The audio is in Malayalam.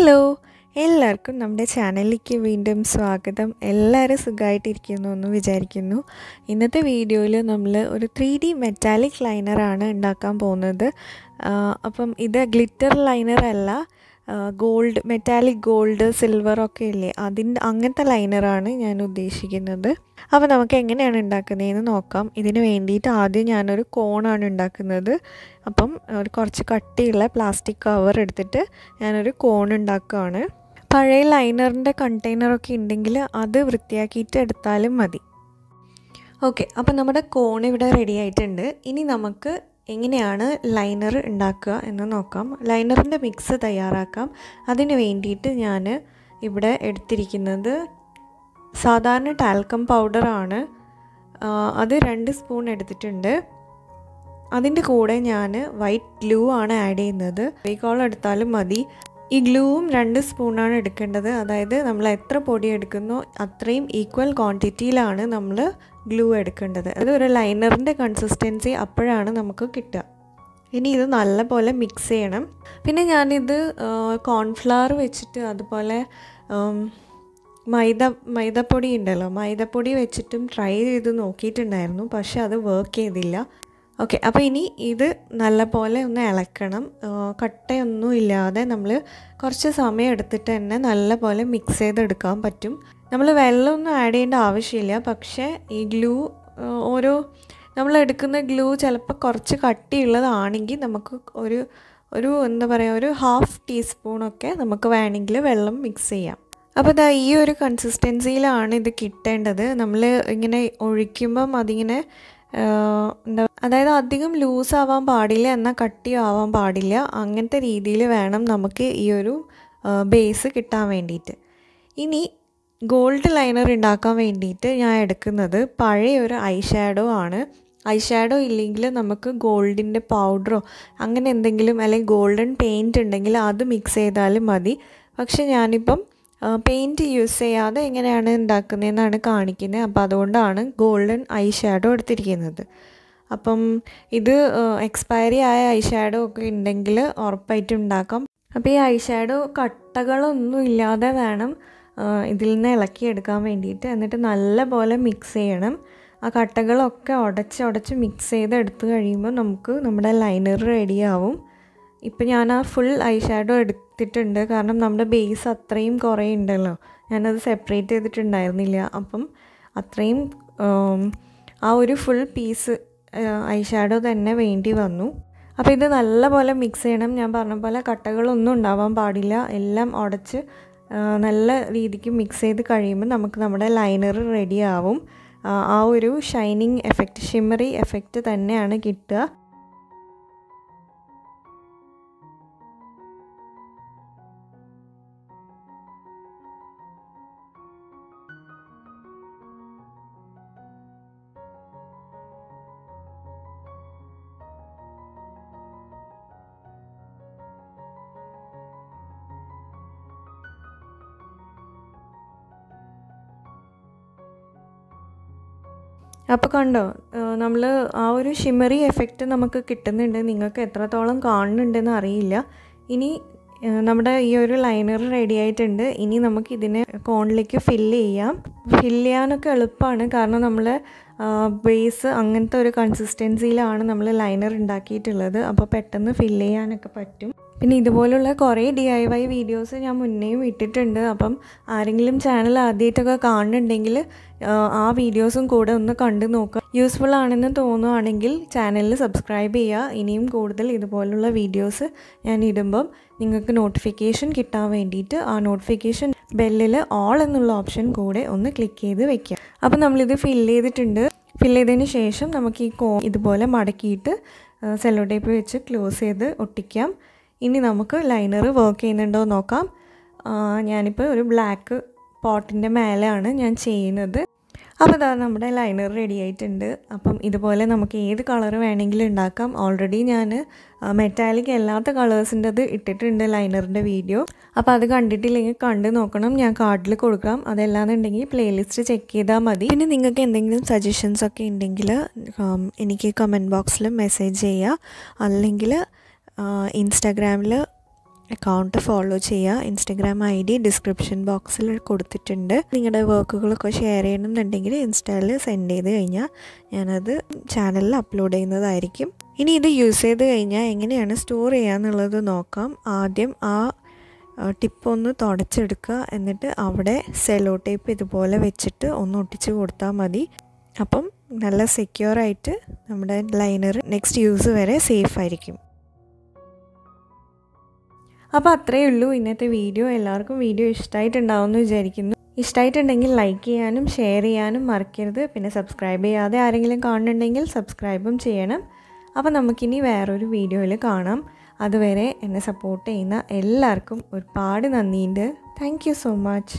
ഹലോ എല്ലാവർക്കും നമ്മുടെ ചാനലിലേക്ക് വീണ്ടും സ്വാഗതം. എല്ലാവരും സുഖമായിട്ടിരിക്കുന്നു എന്ന് വിചാരിക്കുന്നു. ഇന്നത്തെ വീഡിയോയിൽ നമ്മൾ ഒരു 3D മെറ്റാലിക് ലൈനറാണ് ഉണ്ടാക്കാൻ പോകുന്നത്. അപ്പം ഇത് ഗ്ലിറ്റർ ലൈനർ അല്ല, ഗോൾഡ്, മെറ്റാലിക് ഗോൾഡ്, സിൽവർ ഒക്കെ ഇല്ലേ, അങ്ങനത്തെ ലൈനറാണ് ഞാൻ ഉദ്ദേശിക്കുന്നത്. അപ്പോൾ നമുക്ക് എങ്ങനെയാണ് ഉണ്ടാക്കുന്നതെന്ന് നോക്കാം. ഇതിന് വേണ്ടിയിട്ട് ആദ്യം ഞാനൊരു കോണാണ് ഉണ്ടാക്കുന്നത്. അപ്പം കുറച്ച് കട്ടിയുള്ള പ്ലാസ്റ്റിക് കവർ എടുത്തിട്ട് ഞാനൊരു കോൺ ഉണ്ടാക്കുകയാണ്. പഴയ ലൈനറിൻ്റെ കണ്ടെയ്നറൊക്കെ ഉണ്ടെങ്കിൽ അത് വൃത്തിയാക്കിയിട്ട് എടുത്താലും മതി. ഓക്കെ, അപ്പോൾ നമ്മുടെ കോൺ ഇവിടെ റെഡി ആയിട്ടുണ്ട്. ഇനി നമുക്ക് എങ്ങനെയാണ് ലൈനർ ഉണ്ടാക്കുക എന്ന് നോക്കാം. ലൈനറിൻ്റെ മിക്സ് തയ്യാറാക്കാം. അതിന് വേണ്ടിയിട്ട് ഞാൻ ഇവിടെ എടുത്തിരിക്കുന്നത് സാധാരണ ടാൽക്കം പൗഡറാണ്. അത് 2 സ്പൂൺ എടുത്തിട്ടുണ്ട്. അതിൻ്റെ കൂടെ ഞാൻ വൈറ്റ് ഗ്ലൂ ആണ് ആഡ് ചെയ്യുന്നത്. ഫെവിക്കോൾ എടുത്താലും മതി. ഈ ഗ്ലൂവും 2 സ്പൂണാണ് എടുക്കേണ്ടത്. അതായത് നമ്മൾ എത്ര പൊടി എടുക്കുന്നോ അത്രയും ഈക്വൽ ക്വാണ്ടിറ്റിയിലാണ് നമ്മൾ ഗ്ലൂ എടുക്കേണ്ടത്. അത് ഒരു ലൈനറിൻ്റെ കൺസിസ്റ്റൻസി അപ്പോഴാണ് നമുക്ക് കിട്ടുക. ഇനി ഇത് നല്ലപോലെ മിക്സ് ചെയ്യണം. പിന്നെ ഞാനിത് കോൺഫ്ലവർ വെച്ചിട്ട്, അതുപോലെ മൈദപ്പൊടി ഉണ്ടല്ലോ, മൈദപ്പൊടി വെച്ചിട്ടും ട്രൈ ചെയ്ത് നോക്കിയിട്ടുണ്ടായിരുന്നു. പക്ഷെ അത് വർക്ക് ചെയ്തില്ല. ഓക്കെ, അപ്പോൾ ഇനി ഇത് നല്ലപോലെ ഒന്ന് ഇളക്കണം. കട്ടയൊന്നും ഇല്ലാതെ നമ്മൾ കുറച്ച് സമയം എടുത്തിട്ട് തന്നെ നല്ലപോലെ മിക്സ് ചെയ്തെടുക്കാൻ പറ്റും. നമ്മൾ വെള്ളമൊന്നും ആഡ് ചെയ്യേണ്ട ആവശ്യമില്ല. പക്ഷേ ഈ ഗ്ലൂ, നമ്മൾ എടുക്കുന്ന ഗ്ലൂ ചിലപ്പോൾ കുറച്ച് കട്ടിയുള്ളതാണെങ്കിൽ നമുക്ക് ഒരു എന്താ പറയുക, ഒരു 1/2 ടീസ്പൂണൊക്കെ നമുക്ക് വേണമെങ്കിൽ വെള്ളം മിക്സ് ചെയ്യാം. അപ്പോൾ ഇതാ ഈ ഒരു കൺസിസ്റ്റൻസിയിലാണ് ഇത് കിട്ടേണ്ടത്. നമ്മൾ ഇങ്ങനെ ഒഴിക്കുമ്പം അതിങ്ങനെ അതായത് അധികം ലൂസ് ആവാൻ പാടില്ല, എന്നാൽ കട്ടിയും ആവാൻ പാടില്ല. അങ്ങനത്തെ രീതിയിൽ വേണം നമുക്ക് ഈ ഒരു ബേസ് കിട്ടാൻ വേണ്ടിയിട്ട്. ഇനി ഗോൾഡ് ലൈനർ ഉണ്ടാക്കാൻ വേണ്ടിയിട്ട് ഞാൻ എടുക്കുന്നത് പഴയ ഒരു ഐ ഷാഡോ ആണ്. ഐ ഷാഡോ ഇല്ലെങ്കിൽ നമുക്ക് ഗോൾഡിൻ്റെ പൗഡറോ അങ്ങനെ എന്തെങ്കിലും, അല്ലെങ്കിൽ ഗോൾഡൻ പെയിൻറ്റ് ഉണ്ടെങ്കിൽ അത് മിക്സ് ചെയ്താലും മതി. പക്ഷെ ഞാനിപ്പം പെയിൻറ്റ് യൂസ് ചെയ്യാതെ എങ്ങനെയാണ് ഉണ്ടാക്കുന്നതെന്നാണ് കാണിക്കുന്നത്. അപ്പോൾ അതുകൊണ്ടാണ് ഗോൾഡൻ ഐ ഷാഡോ എടുത്തിരിക്കുന്നത്. അപ്പം ഇത് എക്സ്പയറി ആയ ഐ ഷാഡോ ഒക്കെ ഉണ്ടെങ്കിൽ ഉറപ്പായിട്ടും ഉണ്ടാക്കാം. അപ്പോൾ ഈ ഐ ഷാഡോ കട്ടകളൊന്നും ഇല്ലാതെ വേണം ഇതിൽ നിന്ന് ഇളക്കിയെടുക്കാൻ വേണ്ടിയിട്ട്. എന്നിട്ട് നല്ലപോലെ മിക്സ് ചെയ്യണം. ആ കട്ടകളൊക്കെ ഉടച്ച് മിക്സ് ചെയ്ത് എടുത്ത് കഴിയുമ്പോൾ നമുക്ക് നമ്മുടെ ലൈനർ റെഡിയാവും. ഇപ്പം ഞാൻ ആ ഫുൾ ഐ ഷാഡോ എടുത്തിട്ടുണ്ട്. കാരണം നമ്മുടെ ബേസ് അത്രയും കുറേ ഉണ്ടല്ലോ, ഞാനത് സെപ്പറേറ്റ് ചെയ്തിട്ടുണ്ടായിരുന്നില്ല. അപ്പം അത്രയും ആ ഒരു ഫുൾ പീസ് ഐ ഷാഡോ തന്നെ വേണ്ടി വന്നു. അപ്പോൾ ഇത് നല്ലപോലെ മിക്സ് ചെയ്യണം. ഞാൻ പറഞ്ഞ പോലെ കട്ടകളൊന്നും ഉണ്ടാവാൻ പാടില്ല. എല്ലാം ഉടച്ച് നല്ല രീതിക്ക് മിക്സ് ചെയ്ത് കഴിയുമ്പോൾ നമുക്ക് നമ്മുടെ ലൈനർ റെഡിയാവും. ആ ഒരു ഷൈനിങ് എഫക്റ്റ്, ഷിമ്മറി എഫക്റ്റ് തന്നെയാണ് കിട്ടുക. അപ്പോൾ കണ്ടോ, നമ്മൾ ആ ഒരു ഷിമ്മറി എഫക്റ്റ് നമുക്ക് കിട്ടുന്നുണ്ട്. നിങ്ങൾക്ക് എത്രത്തോളം കാണുന്നുണ്ടെന്ന് അറിയില്ല. ഇനി നമ്മുടെ ഈ ഒരു ലൈനർ റെഡി ആയിട്ടുണ്ട്. ഇനി നമുക്ക് ഇതിനെ കോണിലേക്ക് ഫില്ല് ചെയ്യാനൊക്കെ എളുപ്പമാണ്. കാരണം നമ്മൾ ബേസ് അങ്ങനത്തെ ഒരു കൺസിസ്റ്റൻസിയിലാണ് നമ്മൾ ലൈനർ ഉണ്ടാക്കിയിട്ടുള്ളത്. അപ്പോൾ പെട്ടെന്ന് ഫില്ല് ചെയ്യാനൊക്കെ പറ്റും. പിന്നെ ഇതുപോലുള്ള കുറേ DIY വീഡിയോസ് ഞാൻ മുന്നേയും ഇട്ടിട്ടുണ്ട്. അപ്പം ആരെങ്കിലും ചാനൽ ആദ്യമായിട്ടൊക്കെ കാണുന്നുണ്ടെങ്കിൽ ആ വീഡിയോസും കൂടെ ഒന്ന് കണ്ടു നോക്കുക. യൂസ്ഫുൾ ആണെന്ന് തോന്നുകയാണെങ്കിൽ ചാനലിൽ സബ്സ്ക്രൈബ് ചെയ്യുക. ഇനിയും കൂടുതൽ ഇതുപോലുള്ള വീഡിയോസ് ഞാൻ ഇടുമ്പം നിങ്ങൾക്ക് നോട്ടിഫിക്കേഷൻ കിട്ടാൻ വേണ്ടിയിട്ട് ആ നോട്ടിഫിക്കേഷൻ ബെല്ലിൽ ഓൾ എന്നുള്ള ഓപ്ഷൻ കൂടെ ഒന്ന് ക്ലിക്ക് ചെയ്ത് വെക്കുക. അപ്പോൾ നമ്മളിത് ഫില്ല് ചെയ്തിട്ടുണ്ട്. ഫില്ല് ചെയ്തതിന് ശേഷം നമുക്ക് ഈ കോൺ ഇതുപോലെ മടക്കിയിട്ട് സെല്ലോ ടേപ്പ് വെച്ച് ക്ലോസ് ചെയ്ത് ഒട്ടിക്കാം. ഇനി നമുക്ക് ലൈനർ വർക്ക് ചെയ്യുന്നുണ്ടോ നോക്കാം. ഞാനിപ്പോൾ ഒരു ബ്ലാക്ക് പോട്ടിൻ്റെ മേലെയാണ് ഞാൻ ചെയ്യുന്നത്. അപ്പോൾ ഇതാ നമ്മുടെ ലൈനർ റെഡി ആയിട്ടുണ്ട്. അപ്പം ഇതുപോലെ നമുക്ക് ഏത് കളർ വേണമെങ്കിലും ഉണ്ടാക്കാം. ഓൾറെഡി ഞാൻ മെറ്റാലിക് അല്ലാത്ത കളേഴ്സിൻ്റെത് ഇട്ടിട്ടുണ്ട് ലൈനറിൻ്റെ വീഡിയോ. അപ്പോൾ അത് കണ്ടിട്ടില്ലെങ്കിൽ കണ്ട് നോക്കണം, ഞാൻ കാർഡിൽ കൊടുക്കാം. അതല്ലാന്നുണ്ടെങ്കിൽ പ്ലേലിസ്റ്റ് ചെക്ക് ചെയ്താൽ മതി. പിന്നെ നിങ്ങൾക്ക് എന്തെങ്കിലും സജഷൻസ് ഒക്കെ ഉണ്ടെങ്കിൽ എനിക്ക് കമൻറ്റ് ബോക്സിൽ മെസ്സേജ് ചെയ്യുക. അല്ലെങ്കിൽ ഇൻസ്റ്റാഗ്രാമിൽ അക്കൗണ്ട് ഫോളോ ചെയ്യുക. ഇൻസ്റ്റഗ്രാം ID ഡിസ്ക്രിപ്ഷൻ ബോക്സിൽ കൊടുത്തിട്ടുണ്ട്. നിങ്ങളുടെ വർക്കുകളൊക്കെ ഷെയർ ചെയ്യണമെന്നുണ്ടെങ്കിൽ ഇൻസ്റ്റയിൽ സെൻഡ് ചെയ്ത് കഴിഞ്ഞാൽ ഞാനത് ചാനലിൽ അപ്ലോഡ് ചെയ്യുന്നതായിരിക്കും. ഇനി ഇത് യൂസ് ചെയ്ത് കഴിഞ്ഞാൽ എങ്ങനെയാണ് സ്റ്റോർ ചെയ്യുക എന്നുള്ളത് നോക്കാം. ആദ്യം ആ ടിപ്പ് ഒന്ന് തുടച്ചെടുക്കുക. എന്നിട്ട് അവിടെ സെല്ലോ ടേപ്പ് ഇതുപോലെ വെച്ചിട്ട് ഒന്ന് ഒട്ടിച്ച് കൊടുത്താൽ മതി. അപ്പം നല്ല സെക്യൂറായിട്ട് നമ്മുടെ ലൈനർ നെക്സ്റ്റ് യൂസ് വരെ സേഫ് ആയിരിക്കും. അപ്പോൾ അത്രയേ ഉള്ളൂ ഇന്നത്തെ വീഡിയോ. എല്ലാവർക്കും വീഡിയോ ഇഷ്ടമായിട്ടുണ്ടാവുമെന്ന് വിചാരിക്കുന്നു. ഇഷ്ടമായിട്ടുണ്ടെങ്കിൽ ലൈക്ക് ചെയ്യാനും ഷെയർ ചെയ്യാനും മറക്കരുത്. പിന്നെ സബ്സ്ക്രൈബ് ചെയ്യാതെ ആരെങ്കിലും കാണുന്നുണ്ടെങ്കിൽ സബ്സ്ക്രൈബും ചെയ്യണം. അപ്പോൾ നമുക്കിനി വേറൊരു വീഡിയോയിൽ കാണാം. അതുവരെ എന്നെ സപ്പോർട്ട് ചെയ്യുന്ന എല്ലാവർക്കും ഒരുപാട് നന്ദിയുണ്ട്. Thank you so much.